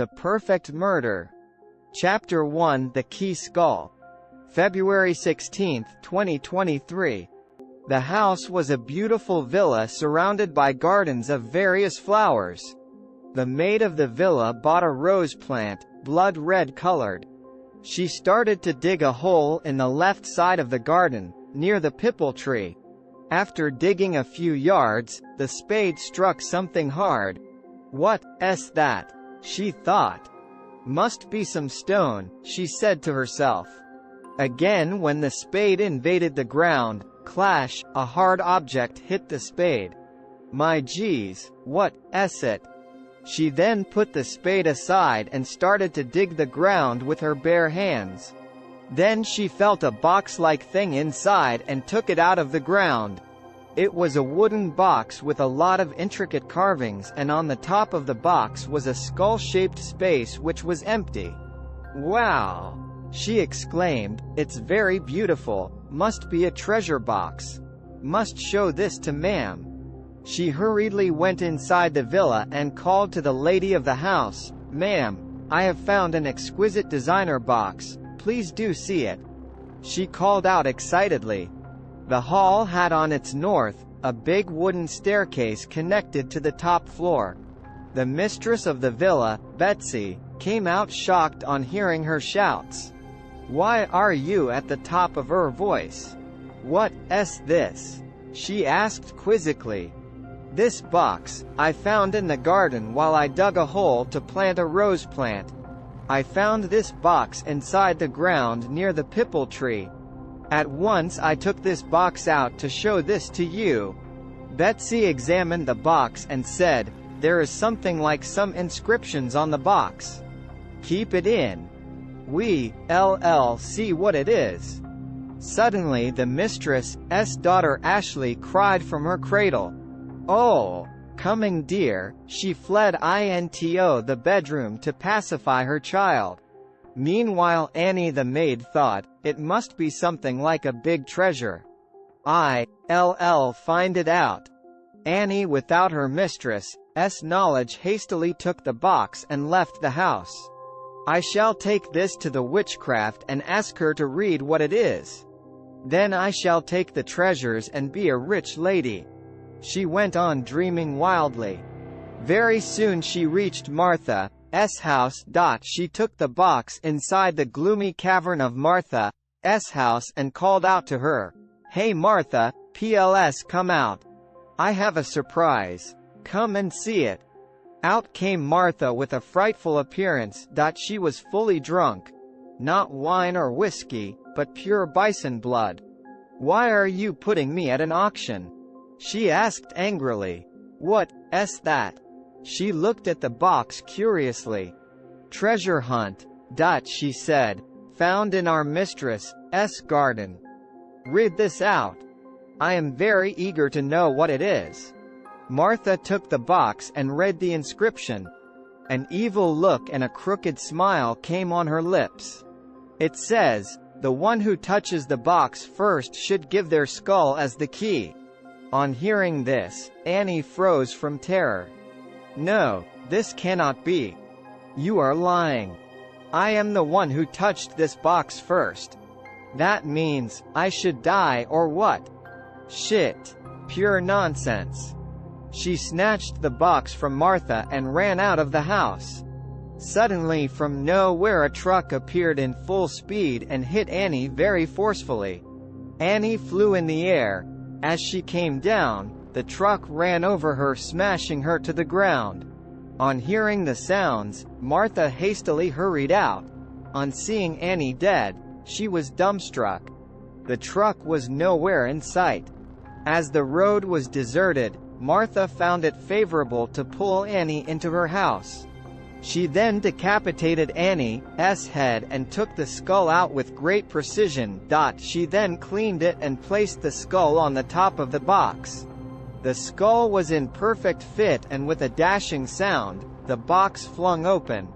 The Perfect Murder. Chapter 1: The Key Skull. February 16, 2023. The house was a beautiful villa surrounded by gardens of various flowers. The maid of the villa bought a rose plant, blood red colored. She started to dig a hole in the left side of the garden, near the pipal tree. After digging a few yards, the spade struck something hard. "What's that?" she thought. "Must be some stone," she said to herself. Again, when the spade invaded the ground, clash, a hard object hit the spade. "My geez, what's it?" She then put the spade aside and started to dig the ground with her bare hands. Then she felt a box-like thing inside and took it out of the ground. It was a wooden box with a lot of intricate carvings, and on the top of the box was a skull-shaped space which was empty. "Wow!" she exclaimed, "it's very beautiful, must be a treasure box. Must show this to ma'am." She hurriedly went inside the villa and called to the lady of the house, "Ma'am, I have found an exquisite designer box, please do see it." She called out excitedly. The hall had on its north, a big wooden staircase connected to the top floor. The mistress of the villa, Betsy, came out shocked on hearing her shouts. "Why are you at the top of her voice? What's this?" she asked quizzically. "This box, I found in the garden while I dug a hole to plant a rose plant. I found this box inside the ground near the pipal tree. At once I took this box out to show this to you." Betsy examined the box and said, "There is something like some inscriptions on the box. Keep it in. We'll see what it is." Suddenly the mistress's daughter Ashley cried from her cradle. "Oh, coming dear," she fled into the bedroom to pacify her child. Meanwhile Annie the maid thought, it must be something like a big treasure. I'll find it out. Annie, without her mistress's knowledge, hastily took the box and left the house. "I shall take this to the witchcraft and ask her to read what it is. Then I shall take the treasures and be a rich lady." She went on dreaming wildly. Very soon she reached Martha's house. She took the box inside the gloomy cavern of Martha's house and called out to her, "Hey Martha, please come out. I have a surprise. Come and see it." Out came Martha with a frightful appearance. She was fully drunk. Not wine or whiskey, but pure bison blood. "Why are you putting me at an auction?" she asked angrily. "What's that?" She looked at the box curiously. "Treasure hunt," she said. "Found in our mistress's garden. Read this out. I am very eager to know what it is." Martha took the box and read the inscription. An evil look and a crooked smile came on her lips. It says, "The one who touches the box first should give their skull as the key." On hearing this, Annie froze from terror. "No, this cannot be. You are lying. I am the one who touched this box first. That means, I should die or what? Shit. Pure nonsense." She snatched the box from Martha and ran out of the house. Suddenly from nowhere a truck appeared in full speed and hit Annie very forcefully. Annie flew in the air. As she came down, the truck ran over her, smashing her to the ground. On hearing the sounds, Martha hastily hurried out. On seeing Annie dead, she was dumbstruck. The truck was nowhere in sight. As the road was deserted, Martha found it favorable to pull Annie into her house. She then decapitated Annie's head and took the skull out with great precision. She then cleaned it and placed the skull on the top of the box. The skull was in perfect fit, and with a dashing sound, the box flung open.